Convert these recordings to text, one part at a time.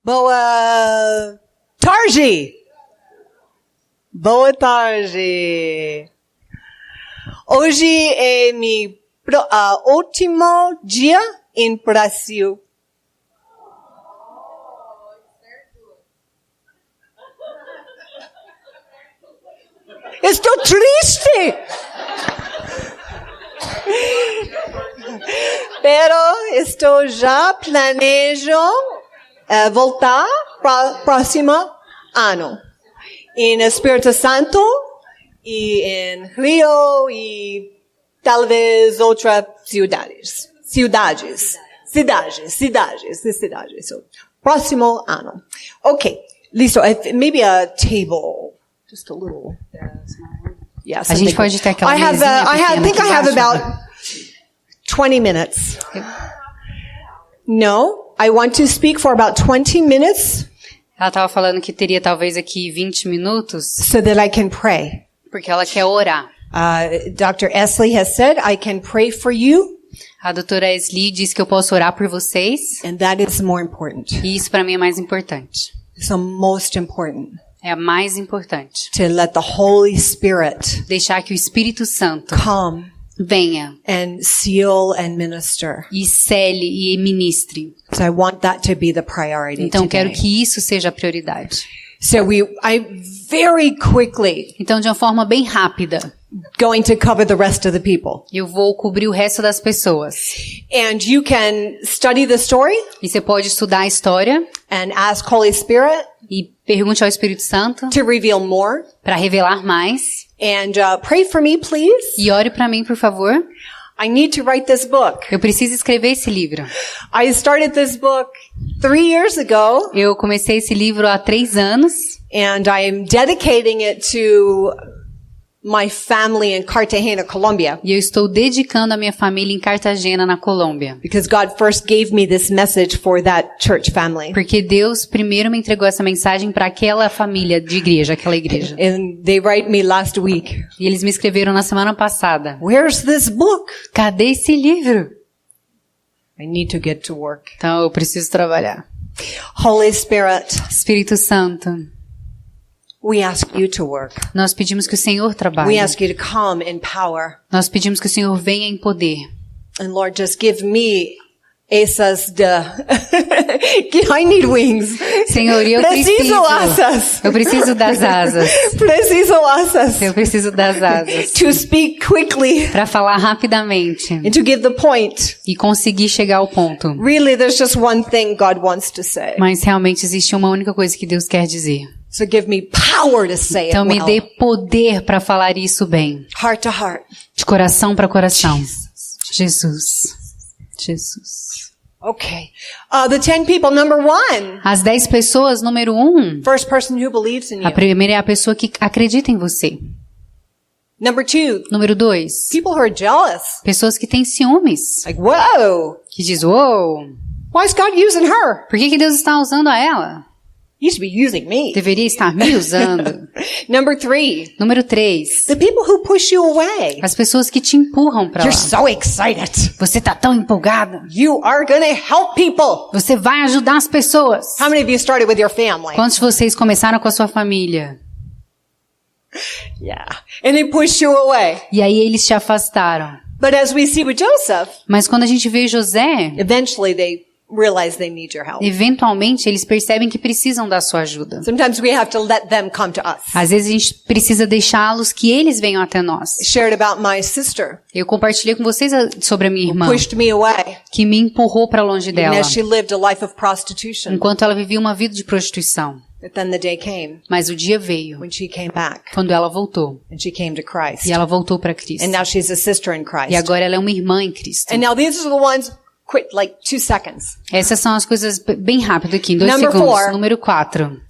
Boa tarde. Boa tarde. Hoje é meu último dia em Brasil. Estou triste. Pero estou já planejo voltar para próximo ano. Em Espírito Santo e em Rio e talvez outras cidades. So, próximo ano. Okay, listo. Maybe a table, just a little. Yeah, a gente pode ter aquela mesinha I think I have about 20 minutes. No, I want to speak for about 20 minutes. Ela estava falando que teria talvez aqui 20 minutos. So that I can pray. Porque ela quer orar. Dr. Esley has said, I can pray for you. A doutora Esley disse que eu posso orar por vocês. And that is more important. E isso para mim é mais importante. It's the most important. É a mais importante. To let the Holy Spirit deixar que o Espírito Santo come venha and seal and minister. E cele e ministre. So I want that to be the priority. Então today. quero que isso seja a prioridade. So I very quickly. Então de uma forma bem rápida. Going to cover the rest of the people. Eu vou cobrir o resto das pessoas. And you can study the story. E você pode estudar a história. And ask Holy Spirit. E pergunte ao Espírito Santo. To reveal more. Para revelar mais. And pray for me, please. E ore para mim, por favor. I need to write this book. Eu preciso escrever esse livro. I started this book 3 years ago. Eu comecei esse livro há 3 anos. And I am dedicating it to my family in Cartagena, Colombia. E eu estou dedicando a minha família em Cartagena, na Colômbia. Because God first gave me this message for that church family. Porque Deus primeiro me entregou essa mensagem para aquela família de igreja, aquela igreja. And they write me last week. E eles me escreveram na semana passada. Where's this book? Cadê esse livro? I need to get to work. Então eu preciso trabalhar. Holy Spirit. Espírito Santo. We ask you to work. Nós pedimos que o Senhor trabalhe. We ask you to come in power. Nós pedimos que o Senhor venha em poder. And Lord, just give me asas de... I need wings. Senhor, eu preciso asas. Eu preciso das asas. Preciso asas. Eu preciso das asas. To speak quickly. Para falar rapidamente. And to give the point. E conseguir chegar ao ponto. Really, there's just one thing God wants to say. Mas realmente existe uma única coisa que Deus quer dizer. So give me power to say então it me dê poder para falar isso bem. Heart to heart. De coração para coração. Jesus. Okay. The 10 people, number 1. As 10 pessoas, número 1. First person who believes in you. A primeira é a pessoa que acredita em você. Number 2. Número 2. People who are jealous. Pessoas que têm ciúmes. Like, whoa. Que diz, whoa. Why is God using her? Por que Deus está usando a ela? You should be using me. Deveria estar me usando. Number 3. Número 3. The people who push you away. As pessoas que te empurram para lá. You're so excited. Você tá tão empolgada. You are going to help people. Você vai ajudar as pessoas. How many of you started with your family? Quantos de vocês começaram com a sua família? Yeah. And they push you away. E aí eles te afastaram. But as we see with Joseph, mas quando a gente vê José, eventually they realize they need your help. Eventualmente eles percebem que precisam da sua ajuda. Sometimes we have to let them come to us. Às vezes a gente precisa deixá-los que eles venham até nós. I shared about my sister. Eu compartilhei com vocês sobre a minha irmã, pushed me away. Que me empurrou para longe dela. As she lived a life of prostitution. Enquanto ela vivia uma vida de prostituição. But then the day came. Mas o dia veio. When she came back. Quando ela voltou. And she came to Christ. E ela voltou para Cristo. And now she's a sister in Christ. E agora ela é uma irmã em Cristo. And now these are the ones quick, like 2 seconds. Essas são as coisas bem rápido aqui, em 2 Number segundos. 4. Número 4.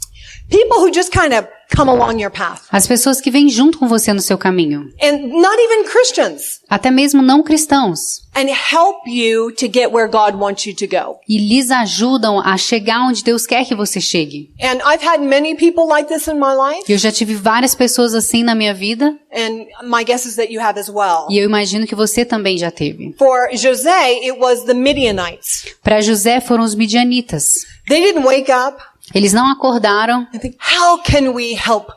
People who just kind of come along your path. As pessoas que vêm junto com você no seu caminho. And not even Christians. Até mesmo não cristãos. And help you to get where God wants you to go. E lhes ajudam a chegar onde Deus quer que você chegue. And I've had many people like this in my life. Eu já tive várias pessoas assim na minha vida. And my guess is that you have as well. E eu imagino que você também já teve. For José, it was the Midianites. Para José foram os midianitas. They didn't wake up Eles não acordaram and think, how can we help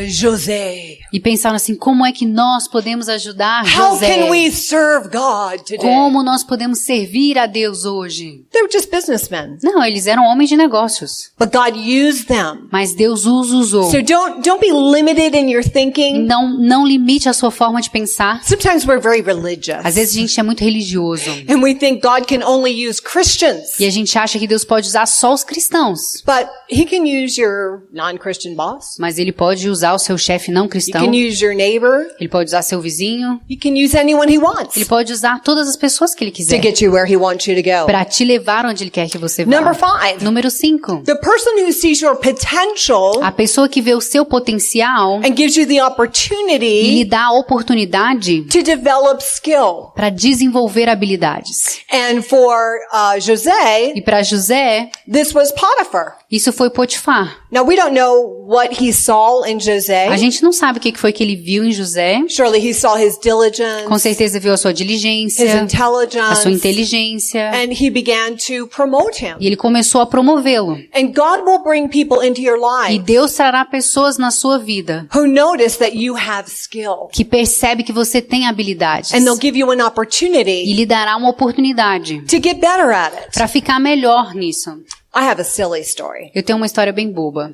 José? e pensaram assim, como é que nós podemos ajudar How José? can we serve God today? Como nós podemos servir a Deus hoje? They were just businessmen. Não, eles eram homens de negócios. But God used them. Mas Deus os usou. So don't be limited in your thinking. Não limite a sua forma de pensar. Sometimes we're very religious. Às vezes a gente é muito religioso. And we think God can only use Christians. E a gente acha que Deus pode usar só os cristãos. But He can use your non-Christian boss. Mas Ele pode usar o seu chefe não You cristão. can use your neighbor. Ele pode usar seu vizinho. He can use anyone He wants Ele pode usar todas as pessoas que Ele to quiser. get you where He wants you to go. Para te levar onde Ele quer que você vá. Number 5. Número 5. The person who sees your potential A pessoa que vê o seu potencial and gives you the e lhe opportunity dá a oportunidade to develop skill. para desenvolver habilidades. And for José, E para José, this was Potiphar. isso foi Potifar. Now we don't know what he saw in A José. gente não sabe o que foi que ele viu em José. Surely he saw his diligence, Com certeza viu a sua his diligência, a sua intelligence, inteligência. and he began to promote him. E ele começou a promovê-lo. And God will bring people into your E life Deus trará pessoas na sua vida who notice that you have skill. que percebe que você tem habilidades. And they'll give you an E opportunity lhe dará uma oportunidade to get better at it. para ficar melhor nisso. I have a silly story. Eu tenho uma história bem boba.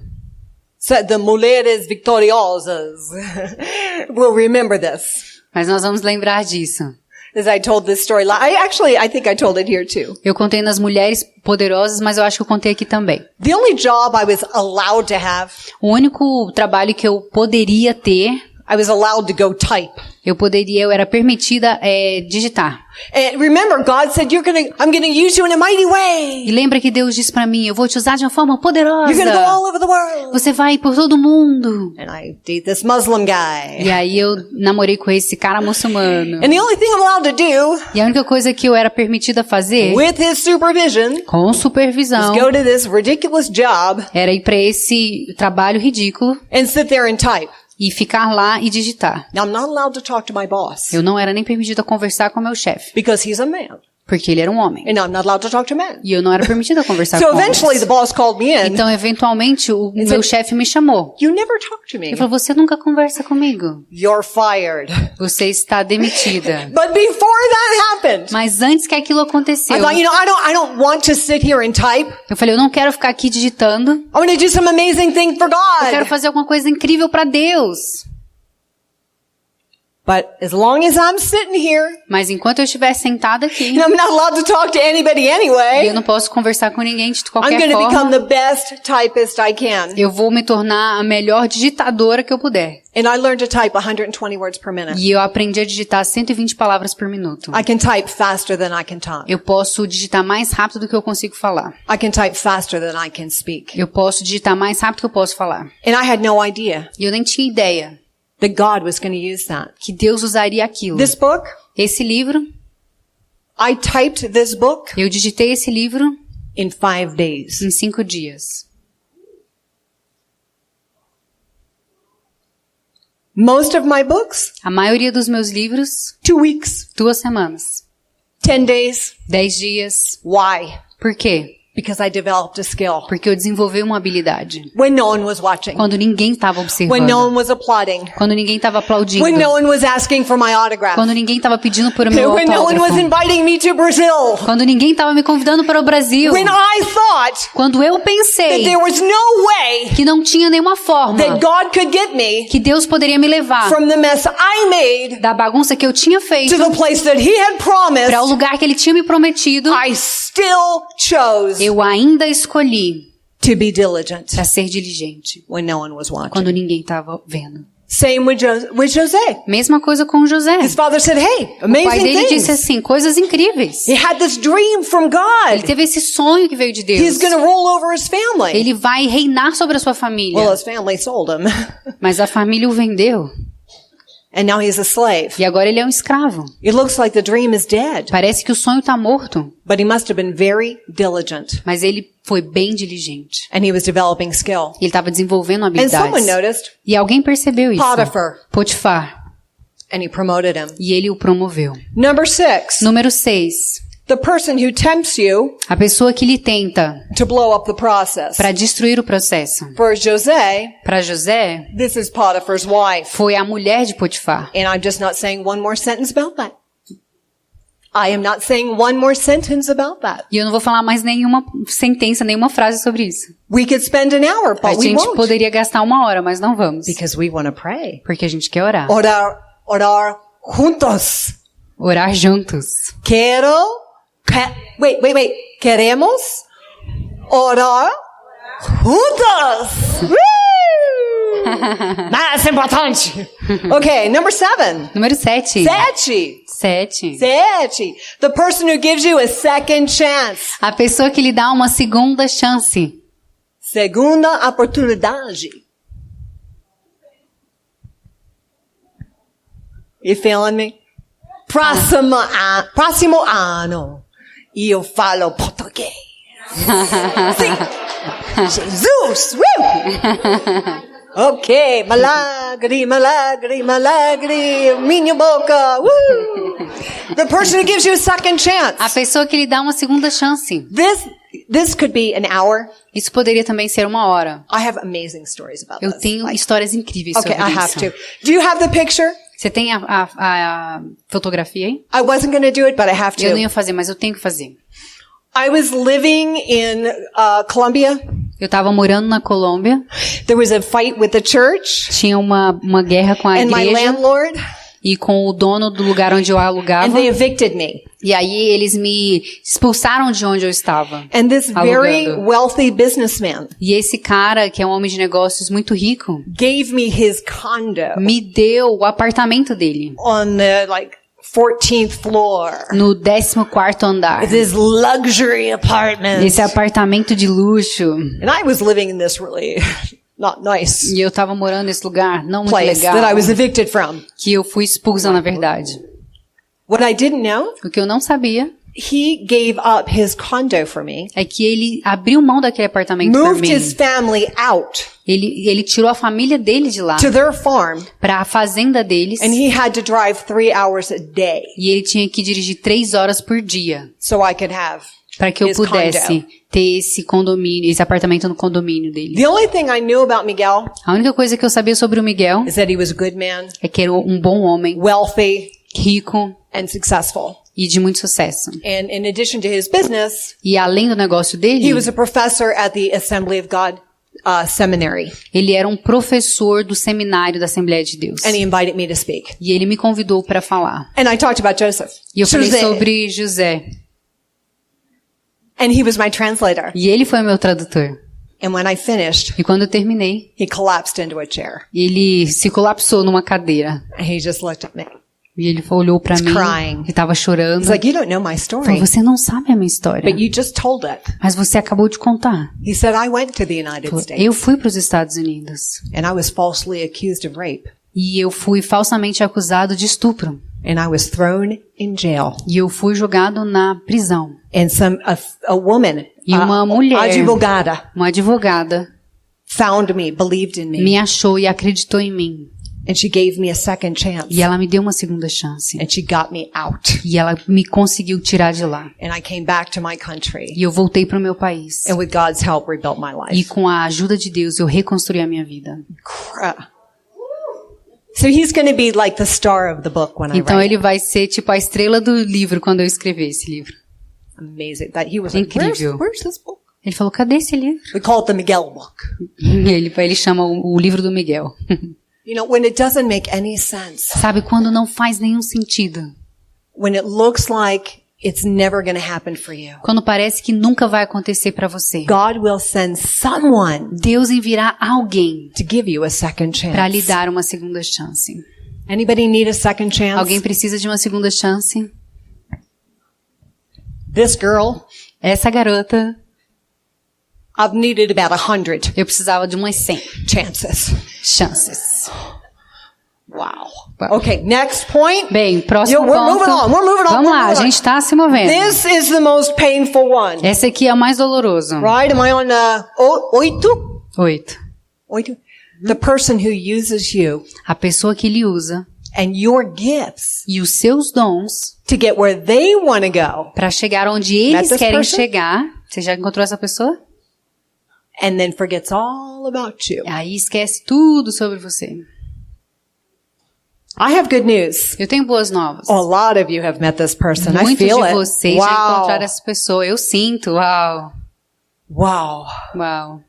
So the mulheres victoriosas will remember this. Mas nós vamos lembrar disso. As I told this story, I think I told it here too. Eu contei nas Mulheres Poderosas, mas eu acho que eu contei aqui também. The only job I was allowed to have, O único trabalho que eu poderia ter, I was allowed to go type. eu era permitida digitar. And remember, God said, I'm gonna use you in a mighty E way. lembra que Deus disse pra mim, eu vou te usar de uma forma poderosa. You're gonna go all over the world. Você vai por todo mundo. And I date this Muslim guy. E aí eu namorei com esse cara muçulmano. And the only thing I'm allowed to do, E a única coisa que eu era permitida fazer, with his supervision, com is supervisão, go to this ridiculous job era ir pra esse trabalho ridículo and sit there and type. e ficar lá e digitar. Now, I'm not allowed to talk to my boss Eu não era nem permitida conversar com meu chefe, because he's a man. porque ele era um homem. And I'm not allowed to talk to men. E eu não era permitida conversar So com eventually homens. the boss called me in. Então, eventualmente, o meu chefe me chamou. You never talk to me. Ele falou, você nunca conversa comigo. You're fired. Você está demitida. But before that happened, Mas antes que aquilo aconteceu, I thought, I don't want to sit here and type. eu falei, eu não quero ficar aqui digitando. I want to do some amazing thing for Eu quero God. fazer alguma coisa incrível para Deus. But as long as I'm sitting here, Mas enquanto eu estiver sentada aqui, and I'm not allowed to talk to anybody e eu anyway, não posso conversar com ninguém de I'm qualquer going to become forma, the best typist I can. eu vou me tornar a melhor digitadora que eu puder. And I learned to type 120 words per minute. E eu aprendi a digitar 120 palavras por minuto. I can type faster than I can talk. Eu posso digitar mais rápido do que eu consigo falar. I can type faster than I can speak. Eu posso digitar mais rápido do que eu posso falar. And I had no idea E eu nem tinha ideia that God was going to use that. que Deus usaria aquilo. This book, Esse livro, I typed this book eu digitei esse livro in 5 days. em 5 dias. Most of my books, A maioria dos meus livros, 2 weeks, 2 semanas. 10 days. 10 dias. Why? Por quê? Because I developed a skill. Porque eu desenvolvi uma habilidade. When no one was watching. Quando ninguém estava When no observando. one was applauding. Quando ninguém estava aplaudindo. When no one was asking for my autograph. Quando ninguém estava pedindo por meu When no one was autógrafo. inviting me to Brazil. Quando ninguém estava me convidando para o Brasil. When I thought Quando eu that pensei there was no way que não tinha nenhuma forma that God could get me que Deus poderia me levar from the mess I made da bagunça que eu tinha feito to the place that He had promised, para o lugar que Ele tinha me prometido, I still chose eu ainda escolhi to be diligent para ser diligente when no one was watching. quando ninguém estava vendo. Same with Jose. Mesma coisa com José. His father said, hey, O pai amazing dele things. disse assim, coisas incríveis. He had this dream from Ele God. teve esse sonho que veio de Deus. He's going to roll over his family. Ele vai reinar sobre a sua Well, família. his family sold him. Mas a família o vendeu. And now he's a slave. E agora ele é um escravo. It looks like the dream is dead. Parece que o sonho está morto. But he must have been very diligent. Mas ele foi bem diligente. And he was developing skill. Ele estava desenvolvendo And someone habilidades. noticed. E alguém percebeu isso. Potiphar. And he promoted him. E ele o promoveu. Number 6. Número 6. The person who tempts you A pessoa que lhe tenta to blow up the process. para destruir o processo. For Jose, Para José, this is Potiphar's wife. foi a mulher de Potifar. And I'm just not saying one more sentence about that. I am not saying one more sentence about that. E eu não vou falar mais nenhuma sentença, nenhuma frase sobre isso. We could spend an hour, A but we gente won't. poderia gastar 1 hora, mas não vamos. Because we want to pray. Porque a gente quer orar. Orar juntos. Orar juntos. Wait. Queremos orar juntos. Mais importante. Okay, number 7. Número 7. 7. 7. 7. The person who gives you a second chance. A pessoa que lhe dá uma segunda chance. Segunda oportunidade. You feeling me? Próximo ano. Eu falo português. Sim. Jesus! Ok, milagre, minha boca. The person who gives you a second chance. A pessoa que lhe dá uma segunda chance. This could be an hour. Isso poderia também ser 1 hora. I have amazing stories about Eu this. tenho histórias incríveis Okay, sobre I have isso. to. Do you have the picture? Você tem a fotografia aí? I wasn't going to do it, but I have Eu não to. ia fazer, mas eu tenho que fazer. I was living in Colombia. Eu estava morando na Colômbia. There was a fight with the church Tinha uma guerra com a and my igreja landlord, e com o dono do lugar onde eu and alugava. they evicted me. E aí eles me expulsaram de onde eu estava. And this very Alugando. wealthy businessman E esse cara, que é um homem de negócios muito rico, gave me his condo me deu o apartamento dele on the 14th floor. no 14º andar. This luxury apartment. Esse apartamento de luxo. And I was living in this really not nice E eu tava morando nesse lugar não muito place legal, that I was evicted from. que eu fui expulsa na verdade. What I didn't know, O que eu não sabia he gave up his condo for me, é que ele abriu mão daquele apartamento por moved mim. his family out Ele tirou a família dele de lá to their farm, para a fazenda deles. and he had to drive 3 hours a day E ele tinha que dirigir 3 horas por dia so I could have para que eu his pudesse condo. ter esse condomínio, esse apartamento no condomínio dele. The only thing I knew about Miguel A única coisa que eu sabia sobre o Miguel is that he was a good man, é que era um bom homem, wealthy, rico and successful. e de muito sucesso. And in addition to his business, E além do negócio he dele, was a professor at the Assembly of God seminary, ele era um professor do seminário da Assembleia de Deus. and he invited me to speak. E ele me convidou para falar. And I talked about Joseph. E eu falei José. sobre José. And he was my translator. E ele foi o meu tradutor. And when I finished, E quando eu terminei, he collapsed into a chair. ele se colapsou numa cadeira. And he just looked at me. E ele olhou para He's mim crying. e tava chorando. He's like, you don't know my Falou, story, você não sabe a minha história, but you just told it. mas você acabou de contar. He said, I went to the United Falou, States eu fui para os Estados Unidos and I was falsely accused of rape e eu fui falsamente acusado de estupro. and I was thrown in jail. E eu fui jogado na prisão. And a woman, E uma mulher, advogada, uma advogada, found me, believed in me, me achou e acreditou em mim. and she gave me a second chance. E ela me deu uma segunda chance. And she got me out. E ela me conseguiu tirar de lá. And I came back to my country. E eu voltei para o meu país. And with God's help, rebuilt my E life. com a ajuda de Deus, eu reconstruí a minha vida. So he's going to be like the star of the book when I Então write. ele vai ser tipo a estrela do livro quando eu escrever esse livro. Amazing. That he was like, Incrível. where's this book? Ele falou, cadê esse livro? We call it the Miguel book. Ele chama o livro do Miguel. You know, when it doesn't make any sense, Sabe, quando não faz nenhum sentido. when it looks like it's never going to happen for you. Quando parece que nunca vai acontecer para você. God will send someone Deus enviará alguém to give you a second para lhe chance. dar uma segunda chance. Anybody need a second chance? Alguém precisa de uma segunda chance? This girl, Essa garota, I've needed about 100 eu precisava de umas 100 chances. chances. Wow. Wow. Okay, next point. Bem, próximo We're moving ponto. on, we're moving on, Vamos we're lá, a moving on. gente está se movendo. This is the most painful one. Essa aqui é a mais dolorosa. Right? Am I on oito? 8. Oito? The person who uses you A pessoa que lhe usa and your gifts e os seus dons to get where they want to go para chegar onde Met eles this querem person? chegar. Você já encontrou essa pessoa? and then forgets all about you. Aí esquece tudo sobre você. I have good news. Eu tenho boas novas. A lot of you have met this person. I Muitos feel de it. vocês já encontraram essa pessoa. Eu sinto. Uau. Wow. Uau.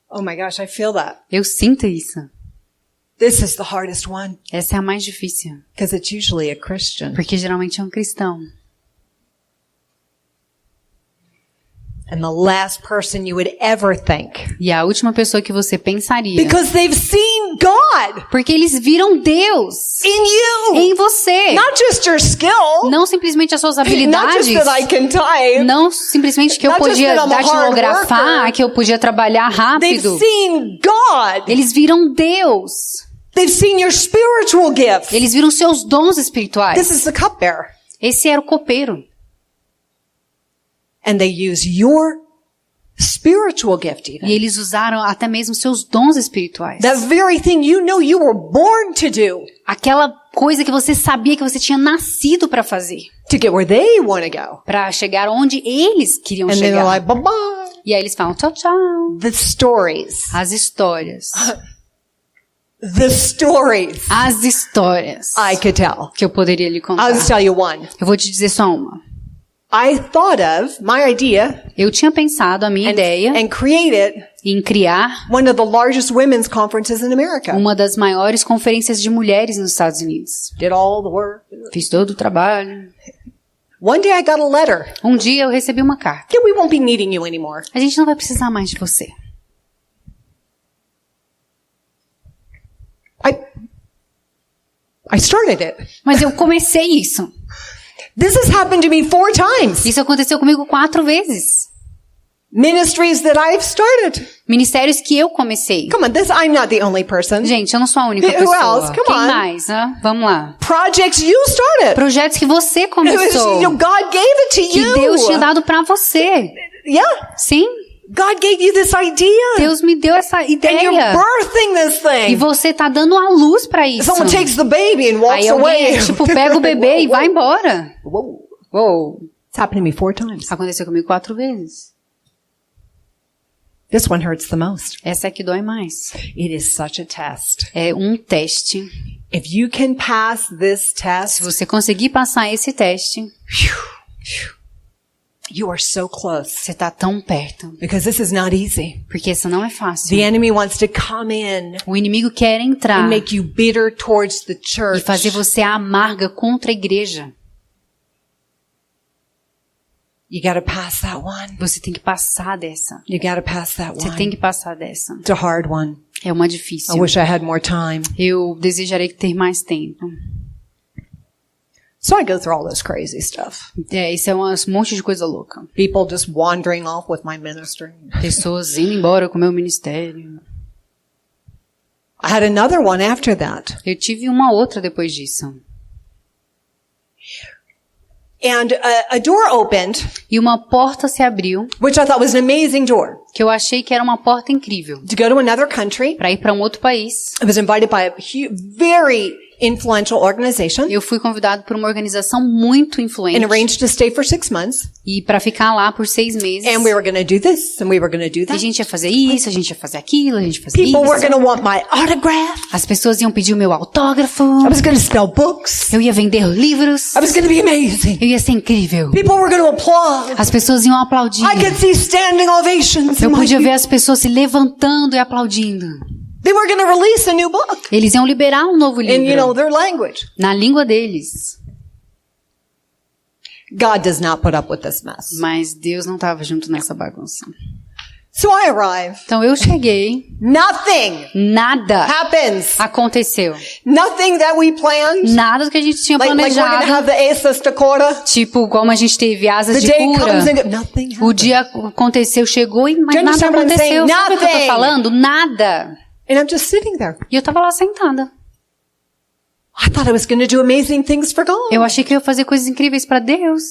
Oh my gosh, I feel that. Eu sinto isso. This is the hardest one Essa é a mais difícil. because it's usually a Christian. Porque geralmente é um cristão. And the last person you would ever think. E a última pessoa que você pensaria. Because they've seen God Porque eles viram Deus in you. em você. Not just your skill. Não simplesmente as suas Not habilidades. just that I can type. Não simplesmente que eu Not just podia that I'm a hard datilografar, worker. que eu podia trabalhar They've rápido. seen God. Eles viram Deus. They've seen your spiritual gifts. Eles viram seus dons espirituais. This is the cupbearer. Esse era o copeiro. And they use your spiritual gift even. E eles usaram até mesmo seus dons espirituais. That very thing you know you were born to do. Aquela coisa que você sabia que você tinha nascido para fazer. To get where they want to go. Para chegar onde eles queriam And then they're chegar. like, bye-bye. E aí eles falam tchau, tchau. The stories. As histórias. The stories As histórias I could tell. que eu poderia lhe contar. I'll just tell you one. Eu vou te dizer só uma. I thought of my idea Eu tinha pensado a minha ideia and created em criar one of the largest women's conferences in America. uma das maiores conferências de mulheres nos Estados Unidos. Did all the work. Fiz todo o trabalho. One day I got a letter. Um dia eu recebi uma carta. Yeah, we won't be needing you anymore. A gente não vai precisar mais de você. I started it. Mas eu comecei isso. This has happened to me 4 times. Isso aconteceu comigo 4 vezes. Ministries that I've started. Ministérios que eu comecei. Come on, I'm not the only person. Gente, eu não sou a única Who pessoa. else? Come Quem on. mais? Vamos lá. Projects you started. Projetos que você It was, começou. God gave it to Que you. Deus tinha dado pra você. Yeah. Sim, God gave you this idea. Deus me deu essa And you're ideia. birthing this E thing. você tá dando a luz pra isso. Someone takes the baby and walks Aí away. alguém, tipo, pega o bebê e vai embora. Whoa. Uou. It's happened to me 4 times. Aconteceu comigo 4 vezes. This one hurts the most. Essa é que dói mais. It is such a test. É um teste. If you can pass this Se test, você conseguir passar esse teste, you are so close. você tá tão perto. Because this is not easy. Porque isso não é fácil. The enemy wants to come in O inimigo quer entrar and make you bitter towards the e church. fazer você amarga contra a igreja. You gotta pass that one. Você tem que passar dessa. You gotta pass that Você tem one. que passar dessa. It's a hard one. É uma I difícil. wish I had more time. Eu desejaria ter mais tempo. So I go through all this crazy stuff. Isso é um monte de coisa louca. People just wandering off with my ministry. Pessoas indo embora com o meu ministério. I had another one after that. Eu tive uma outra depois disso. And a door opened, E uma porta se abriu, which I thought was an amazing door. que eu achei que era uma porta incrível. To go to another country. Para ir para um outro país. I was invited by a very influential organization Eu fui convidado por uma organização muito influente. and arranged to stay for 6 months. E para ficar lá por 6 meses. And we were going to do this and we were going to do A that. gente ia fazer isso, a gente ia fazer aquilo, a gente ia fazer People were isso. going to want my autograph. As pessoas iam pedir o meu autógrafo. I was going to sell books. Eu ia vender livros. I was going to be amazing. Eu ia ser incrível. People were going to applaud. As pessoas iam aplaudir. I could see standing ovations. Eu in my- podia ver as pessoas se levantando e aplaudindo. They were going to release a new book Eles iam liberar um novo in, livro their language. na língua deles. God does not put up with this mess. Mas Deus não estava junto nessa bagunça. So I arrive. Então eu cheguei, Nothing nada happens. aconteceu. Nothing that we planned. Nada do que a gente tinha Like we're going to planejado. have the Asas Dakota. Tipo, como a gente teve asas The de day cura. comes and nothing O happens. dia aconteceu, chegou, mas Do you nada understand what I'm aconteceu. saying? Sabe o que eu tô Nothing. falando? Nada. And I'm just sitting there. E eu tava lá sentada. I thought I was going to do amazing things for God. Eu achei que eu ia fazer coisas incríveis pra Deus.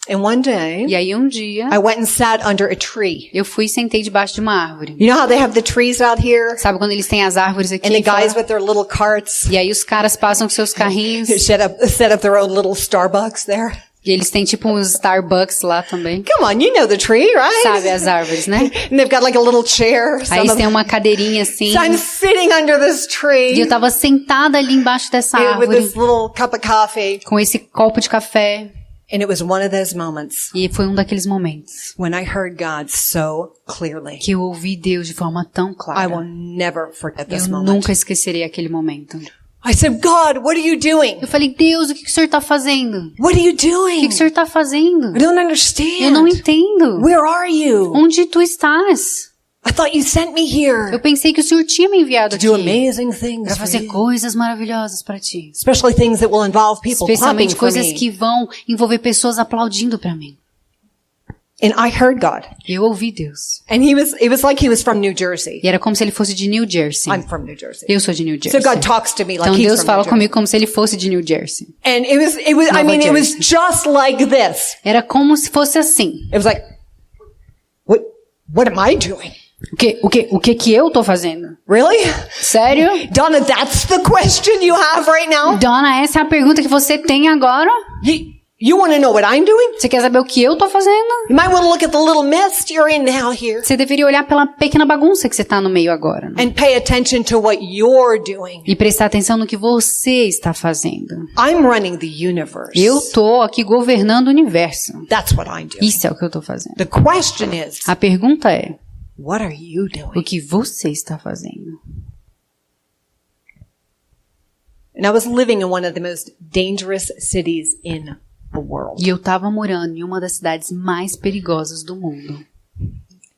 And one day, E aí um dia, I went and sat under a tree. eu fui e sentei debaixo de uma árvore. You know how they have the trees out here? Sabe quando eles têm as árvores aqui? And the guys fora? with their little carts E aí os caras passam com seus carrinhos. set up their own little Starbucks there. E eles têm tipo uns Starbucks lá também. Come on, you know the tree, right? Sabe as árvores, né? And they've got like a little chair. Aí Some eles of têm them. uma cadeirinha assim. So I'm sitting under this E tree eu tava sentada ali embaixo dessa with árvore. this little cup of coffee. Com esse copo de café. And it was one of those moments E foi um daqueles momentos when I heard God so clearly. que eu ouvi Deus de forma tão I will clara. never forget this Eu moment. nunca esquecerei aquele momento. I said, God, what are you doing? Eu falei, Deus, o que o senhor tá fazendo? What are you O que doing? o senhor tá fazendo? I don't understand. Eu não entendo. Where are you? Onde tu estás? I thought you sent me here Eu pensei que o senhor tinha me enviado to do aqui amazing things para for fazer you. coisas maravilhosas para ti. Especially things that will involve people clapping Especialmente for coisas me. que vão envolver pessoas aplaudindo para mim. And I heard God. Eu ouvi Deus. And it was like he was from New Jersey. E era como se ele fosse de New Jersey. I'm from New Jersey. Eu sou de New So Jersey. God talks to me like Então he's Deus from fala New Jersey. comigo como se ele fosse de New Jersey. And it was I Nova mean, it was Jersey. just like this. Era como se fosse assim. It was like, what am I doing? O que eu tô fazendo? Really? Sério? Donna, that's the question you have right now? Donna, essa é a pergunta que você tem agora? You want to know what I'm doing? Você quer saber o que eu tô fazendo? You might want to look at the little mess you're in now here Você deveria olhar pela pequena bagunça que você tá no meio agora. Né? and pay attention to what you're doing. E prestar atenção no que você está fazendo. I'm running the universe. Eu tô aqui governando o universo. That's what I'm doing. Isso é o que eu tô fazendo. The question is, A pergunta é, what are you doing? o que você está fazendo? And I was living in one of the most dangerous cities in the world. E eu tava morando em uma das cidades mais perigosas do mundo.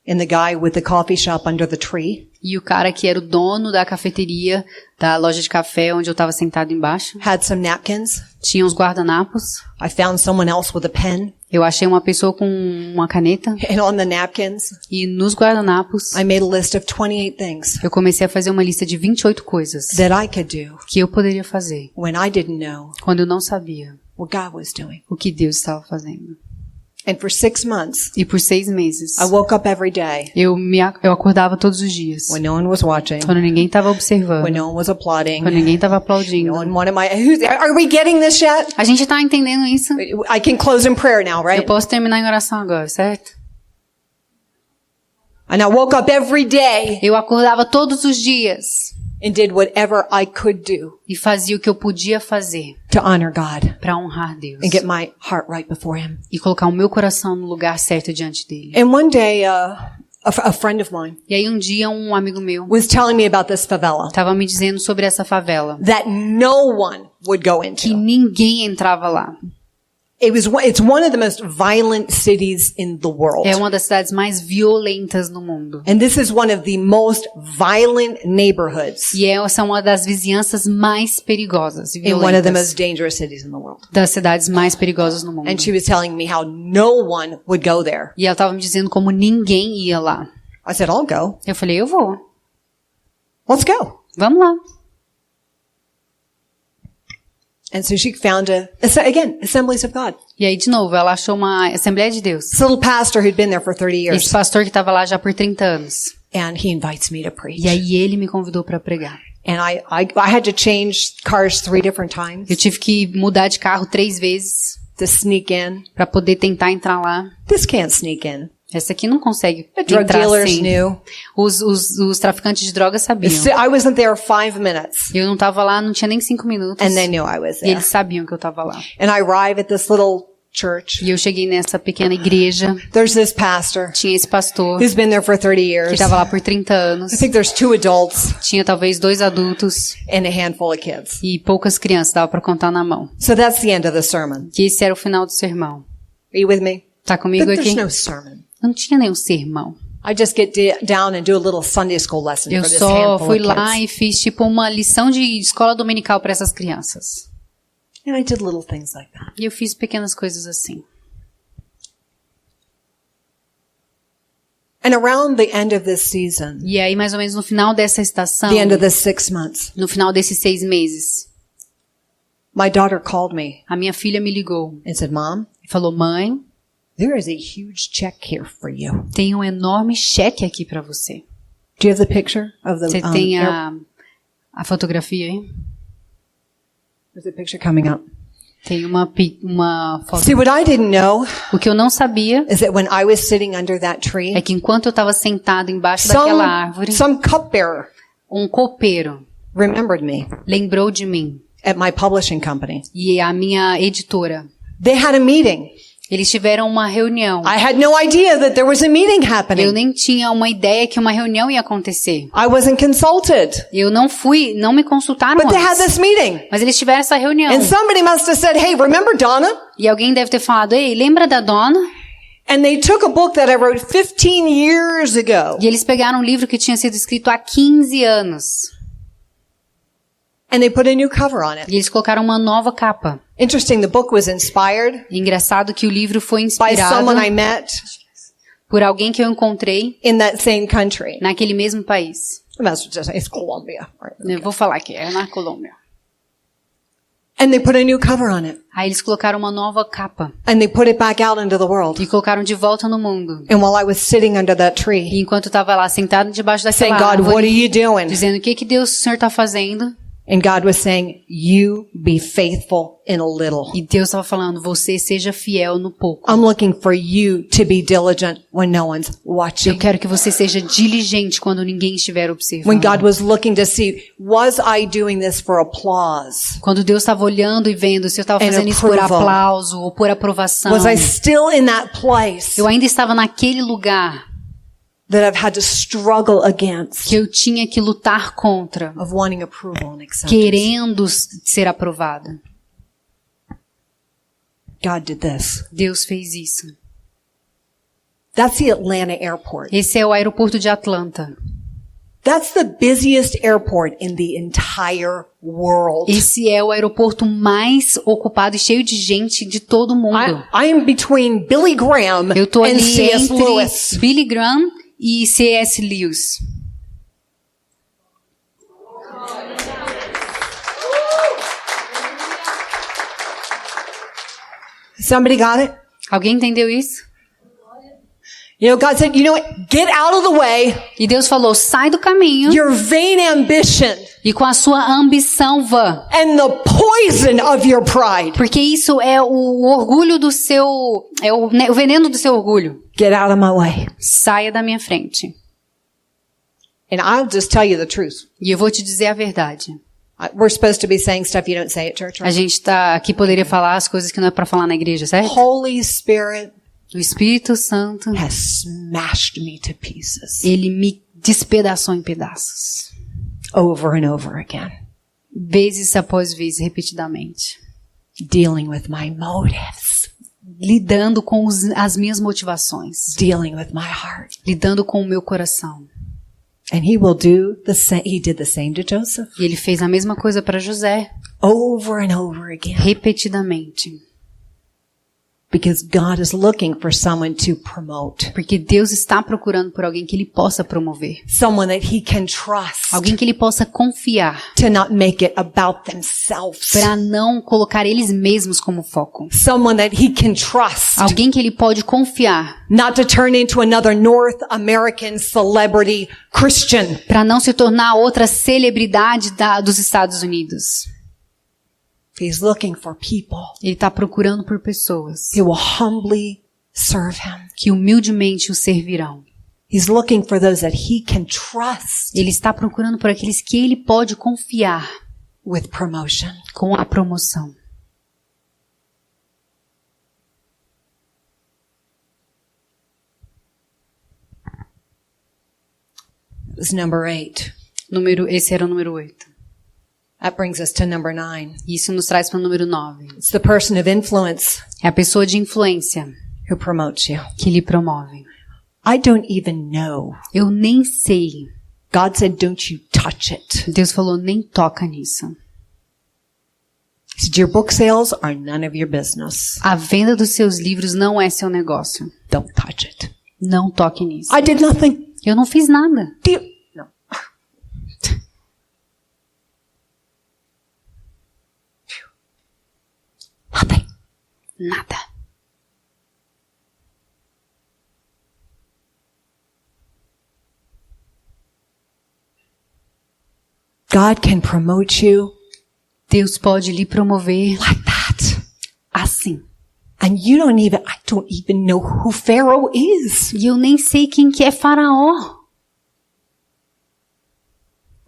And the guy with the coffee shop under the tree E o cara que era o dono da cafeteria, da loja de café onde eu tava sentado embaixo, had some napkins. tinha uns guardanapos. I found someone else with a pen. Eu achei uma pessoa com uma caneta. And on the napkins, E nos guardanapos, I made a list of 28 things eu comecei a fazer uma lista de 28 coisas that I could do que eu poderia fazer when I didn't know quando eu não sabia what God was doing. o que Deus estava fazendo. And for 6 months, E por 6 meses, I woke up every day eu acordava todos os dias. when no one was watching, Quando ninguém estava observando. when no one was applauding, Quando ninguém estava no aplaudindo. one wanted are we getting this yet? A gente tá entendendo isso? I can close in prayer now, Eu right? posso terminar em oração agora, certo? And I woke up every day Eu acordava todos os dias and did whatever I could do e fazia o que eu podia fazer to honor God para honrar Deus. and get my heart right before Him. E colocar o meu coração no lugar certo diante dele. And one day, a friend of mine E aí um dia um amigo meu was telling me about this favela estava me dizendo sobre essa favela. that no one would go Que into. ninguém entrava lá. It's one of the most violent cities in the world. É uma das cidades mais violentas no mundo. And this is one of the most violent neighborhoods E essa é uma das vizinhanças mais perigosas e in one of the violentas most dangerous cities in the world. das cidades mais perigosas no mundo. And she was telling me how no one would go there. E ela estava me dizendo como ninguém ia lá. I said, I'll go. Eu falei, eu vou. Let's go. Vamos lá. And so she found again, Assemblies of God. E aí, de novo, ela achou uma Assembleia de Deus. This little pastor who'd been there for 30 Esse years. pastor que estava lá já por 30 anos. And he invites me to preach. E aí ele me convidou para pregar. And I had to change cars 3 different times Eu tive que mudar de carro 3 vezes to sneak in. para poder tentar entrar lá. This can't sneak in. Essa aqui não consegue The drug entrar dealers assim. knew. Os traficantes de drogas sabiam. I wasn't there 5 minutes. Eu não tava lá, não tinha nem 5 minutos. And they knew I was E there. eles sabiam que eu tava lá. And I arrive at this little church. E eu cheguei nessa pequena igreja. There's this pastor Tinha esse pastor who's been there for 30 que years. estava lá por 30 anos. I think there's 2 adults Tinha talvez 2 adultos and a handful of kids. e poucas crianças, dava para contar na mão. So that's the end of the sermon. Que esse era o final do sermão. Are you with me? Tá comigo There's aqui? no sermon. Não tinha nenhum sermão. I just get down and do a little Sunday school lesson Eu for this só handful fui of lá kids. e fiz tipo uma lição de escola dominical para essas crianças. And I did little things like that. E eu fiz pequenas coisas assim. And around the end of this season, E aí, mais ou menos no final dessa estação, the end of the 6 months, no final desses 6 meses, my daughter called me a minha filha me ligou and said, Mom, e falou: Mãe, there is a huge check here for you. tem um enorme cheque aqui para você. Do you have the picture of the Você tem a fotografia aí? There's a picture coming up. Tem uma foto. See, what I didn't know O que eu não sabia is that when I was sitting under that tree, é que enquanto eu estava sentado embaixo daquela árvore, some cupbearer um copeiro remembered me lembrou de mim at my publishing company. e a minha editora. They had a meeting. Eles tiveram uma reunião. I had no idea that there was a meeting Eu happening. nem tinha uma ideia que uma reunião ia acontecer. I wasn't consulted. Eu não me consultaram But they had antes. this meeting. Mas eles tiveram essa reunião. And somebody must have said, hey, remember Donna? E alguém deve ter falado: Ei, lembra da Donna? And they took a book that I wrote 15 years ago. E eles pegaram um livro que tinha sido escrito há 15 anos. And they put a new cover on it. E eles colocaram uma nova capa. Interesting, the book was inspired Engraçado que o livro foi by inspirado someone I met por alguém que eu encontrei in that same country. naquele mesmo país. It's Colombia. Right? Eu vou falar que é na Colômbia. And they put a new cover on it. Aí eles colocaram uma nova capa And they put it back out into the world. e colocaram de volta no mundo. And while I was sitting under that E tree, enquanto eu estava lá sentado debaixo saying, daquela God, what are árvore, you doing? dizendo o que Deus, o Senhor está fazendo? And God was saying, you be faithful in a little. E Deus estava falando: você seja fiel no pouco. I'm looking for you to be diligent when no one's Eu watching. quero que você seja diligente quando ninguém estiver When observando. God was looking to see, was I doing this for applause? Quando Deus estava olhando e vendo se eu estava And fazendo isso por approval. aplauso ou por aprovação. Was I still in that place Eu ainda estava naquele lugar that I've had to struggle against que eu tinha que lutar contra, of wanting approval and acceptance? querendo ser aprovada. God did this. Deus fez isso. That's the Atlanta airport. Esse é o aeroporto de Atlanta. That's the busiest airport in the entire world. Esse é o aeroporto mais ocupado e cheio de gente de todo mundo. I am between Billy Graham Eu tô and ali C.S. entre Lewis. Billy Graham e C.S. Lewis. Somebody got it? Alguém entendeu isso? You know, God said, you know what? Get out of the way. E Deus falou: sai do caminho Your vain ambition e com a sua ambição vã. and the poison of your pride. Porque isso é o orgulho do seu, é o veneno do seu orgulho. Get out of my way. Saia da minha frente. And I'll just tell you the truth. E eu vou te dizer a verdade. We're supposed to be saying stuff you don't say at church, A right? gente tá aqui, poderia falar as coisas que não é para falar na igreja, certo? Holy Spirit O Espírito Santo, has smashed me to pieces ele me despedaçou em pedaços. over and over again, Vezes após vezes, repetidamente. dealing with my motives, Lidando com as minhas motivações. dealing with my heart. Lidando com o meu coração. And he will do the same. He did the same to Joseph E ele fez a mesma coisa para José. over and over again. Repetidamente. Because God is looking for someone to promote, Porque Deus está procurando por alguém que ele possa promover. someone that he can trust Alguém que ele possa confiar. to not make it about themselves, Para não colocar eles mesmos como foco. someone that he can trust Alguém que ele pode confiar. not to turn into another North American celebrity Christian. Para não se tornar outra celebridade dos Estados Unidos. He's looking for people Ele está procurando por pessoas who will humbly serve him. que humildemente o servirão. He's looking for those that he can trust Ele está procurando por aqueles que ele pode confiar with promotion. com a promoção. It was number 8. Esse era o número 8. That brings us to number 9. Isso nos traz para o número 9. It's the person of influence É a pessoa de influência who promotes you. que lhe promove. I don't even know. Eu nem sei. God said, don't you touch it. Deus falou, nem toca nisso. He said, your book sales are none of your business. A venda dos seus livros não é seu negócio. Don't touch it. Não toque nisso. I did nothing. Eu não fiz nada. Do you? No. Nothing. Nada. God can promote you Deus pode lhe promover like that. assim. And I don't even know who Pharaoh is. E eu nem sei quem que é Faraó.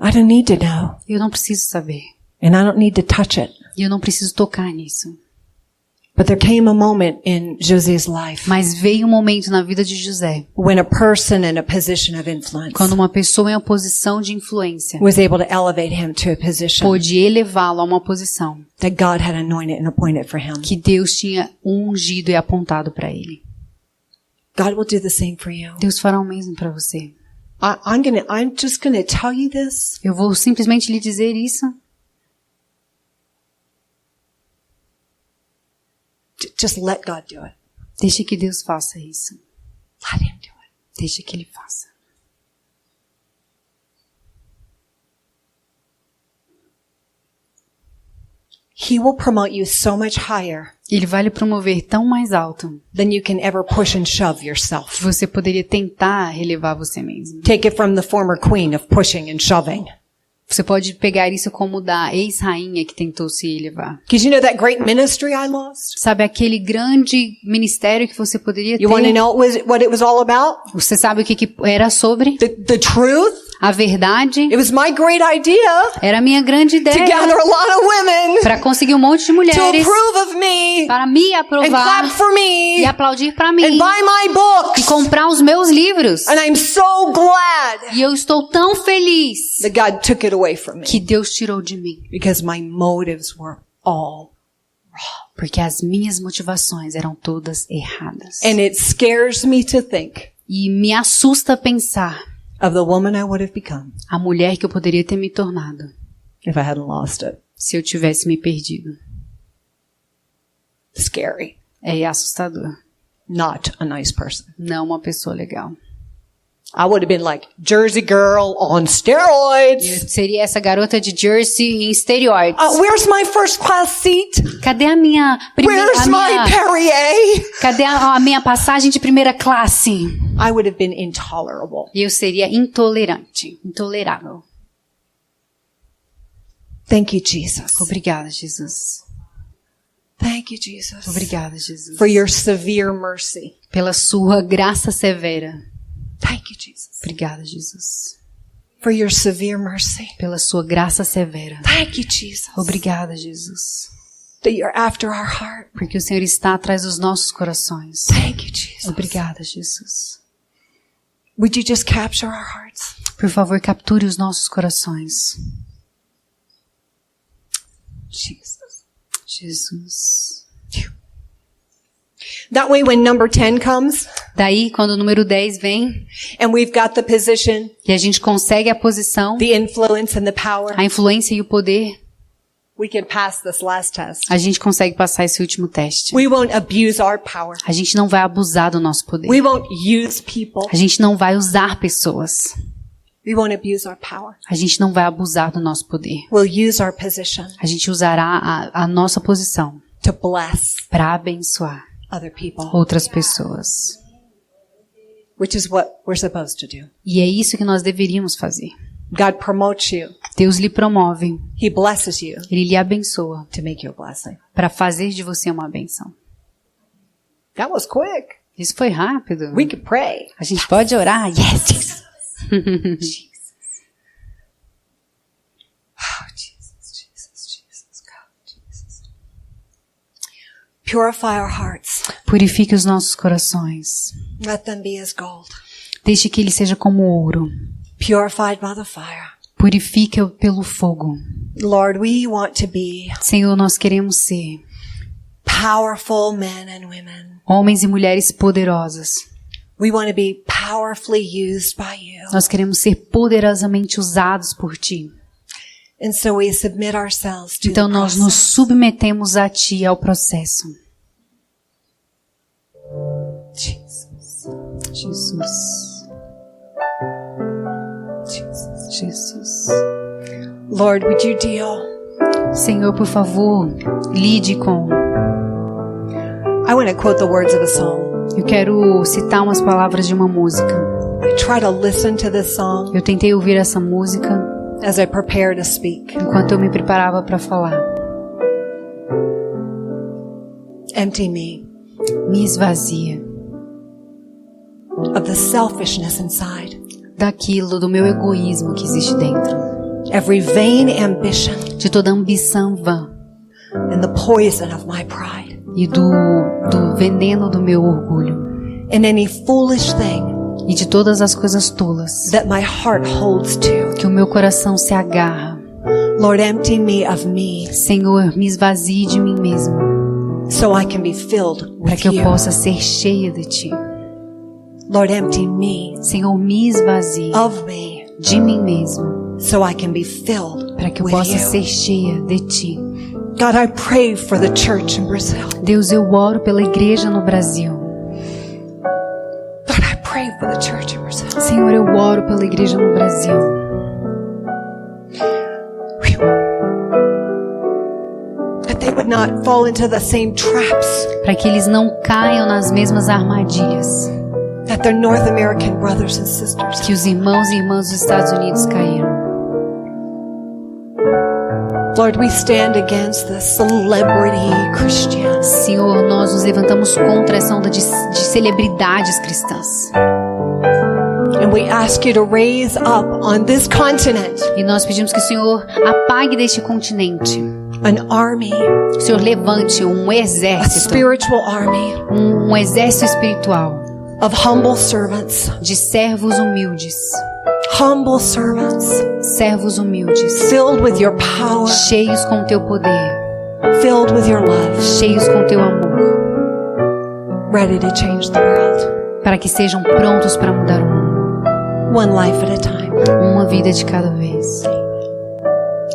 I don't need to know. Eu não preciso saber. And I don't need to touch it. E eu não preciso tocar nisso. But there came a moment in Jose's life Mas veio um momento na vida de José, when a person in a position of influence quando uma pessoa em uma posição de influência was able to elevate him to a position pôde elevá-lo a uma posição that God had anointed and appointed for him. que Deus tinha ungido e apontado para ele. God will do the same for you. Deus fará o mesmo para você. I'm just gonna tell you this. Eu vou simplesmente lhe dizer isso. Just let God do it. Deixe que Deus faça isso. Let him do it. Deixe que Ele faça. He will promote you so much higher Ele vai lhe promover tão mais alto than you can ever push and shove que yourself. você poderia tentar relevar você mesmo. Take it from the former queen of pushing and shoving. Você pode pegar isso como da ex-rainha que tentou se elevar. Because you know that great ministry I lost? Sabe aquele grande ministério que você poderia You want to ter? know what it was all about? Você sabe o que era sobre? The truth? A verdade It was my great idea era a minha grande to ideia gather a lot of women para conseguir um monte de to mulheres approve of me para me and clap aprovar for me e aplaudir para and mim buy my e books. comprar os meus livros. And I'm so glad E eu estou tão feliz that God took it away from me que Deus tirou de mim, because my motives were all. porque as minhas motivações eram todas erradas. And it scares me to think E me assusta pensar of the woman I would have become a mulher que eu poderia ter me tornado if I hadn't lost it. se eu tivesse me perdido. Scary. É assustador. Not a nice person. Não uma pessoa legal. I would have been like Jersey girl on steroids. Eu seria essa garota de Jersey em esteroides. Where's my first class seat? Cadê a minha Where's my Perrier? Cadê a minha passagem de primeira classe? I would have been intolerable. E eu seria intolerante, intolerável. Thank you, Jesus. Obrigada, Jesus. Thank you, Jesus. Obrigada, Jesus. For your severe mercy. Pela sua graça severa. Thank you, Jesus. Obrigada, Jesus. For your severe mercy. Pela sua graça severa. Thank you, Jesus. Obrigada, Jesus. That you're after our heart. Porque o Senhor está atrás dos nossos corações. Thank you, Jesus. Obrigada, Jesus. Would you just capture our hearts? Por favor, capture os nossos corações. Jesus. Jesus. That way when number 10 comes Daí, quando o número 10 vem and we've got the position, e a gente consegue a posição, the influence and the power, a influência e o poder, we can pass this last test. a gente consegue passar esse último teste. We won't abuse our power. A gente não vai abusar do nosso poder. We won't use people. A gente não vai usar pessoas. We won't abuse our power. A gente não vai abusar do nosso poder. We'll use our position A gente usará a nossa posição to bless para abençoar other people, outras pessoas. which is what we're supposed to do. E é isso que nós deveríamos fazer. God promotes you. Deus lhe promove, He blesses you Ele lhe abençoa to make you a blessing. para fazer de você uma bênção. That was quick. Isso foi rápido. We could pray. A gente pode orar? Yes! Oh, Jesus, Jesus, Jesus, God, Jesus. Purify our hearts. Purifique os nossos corações. Let them be as gold, Deixe que ele seja como ouro, purified by the fire. Purifica pelo fogo. Lord, we want to be Senhor, nós queremos ser powerful men and women. homens e mulheres poderosos. We want to be powerfully used by you. Nós queremos ser poderosamente usados por Ti. And so we submit ourselves to Então the nós nos process. submetemos a Ti, ao processo. Jesus. Jesus. Jesus. Lord, would you deal? Senhor, por favor, lide com. I want to quote the words of a song. Eu quero citar umas palavras de uma música. I try to listen to this song Eu tentei ouvir essa música as I prepare to speak. enquanto eu me preparava para falar. Empty me Me esvazia of the selfishness inside, daquilo, do meu egoísmo que existe dentro, every vain ambition, de toda ambição vã and the poison of my pride, e do veneno do meu orgulho and any foolish thing e de todas as coisas tolas that my heart holds to. que o meu coração se agarra. Lord, empty me of me Senhor, me esvazie de mim mesmo, so I can be filled para with que eu you. possa ser cheia de Ti. Lord, empty me Senhor, me esvazie of me de mim mesmo, so I can be filled para que eu with possa you. ser cheia de Ti. God, I pray for the church in Brazil. Deus, eu oro pela igreja no Brasil. Lord, I pray for the church in Brazil. Senhor, eu oro pela igreja no Brasil. That they would not fall into the same traps Para que eles não caiam nas mesmas armadilhas that their North American brothers and sisters. que os irmãos e irmãs dos Estados Unidos caíram. Lord, we stand against the celebrity Christians. Senhor, nós nos levantamos contra essa onda de celebridades cristãs. And we ask you to raise up on this continent E nós pedimos que o Senhor apague deste continente. an army, O Senhor levante um a exército, spiritual army um exército espiritual of humble servants. de servos humildes. Humble servants Servos humildes, filled with your power, cheios com teu poder, filled with your love, cheios com teu amor, ready to change the world. para que sejam prontos para mudar o mundo, One life at a time. uma vida de cada vez.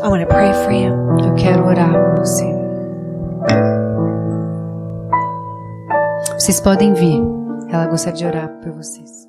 I want to pray for you. Eu quero orar por você. Vocês podem vir. Ela gostaria de orar por vocês.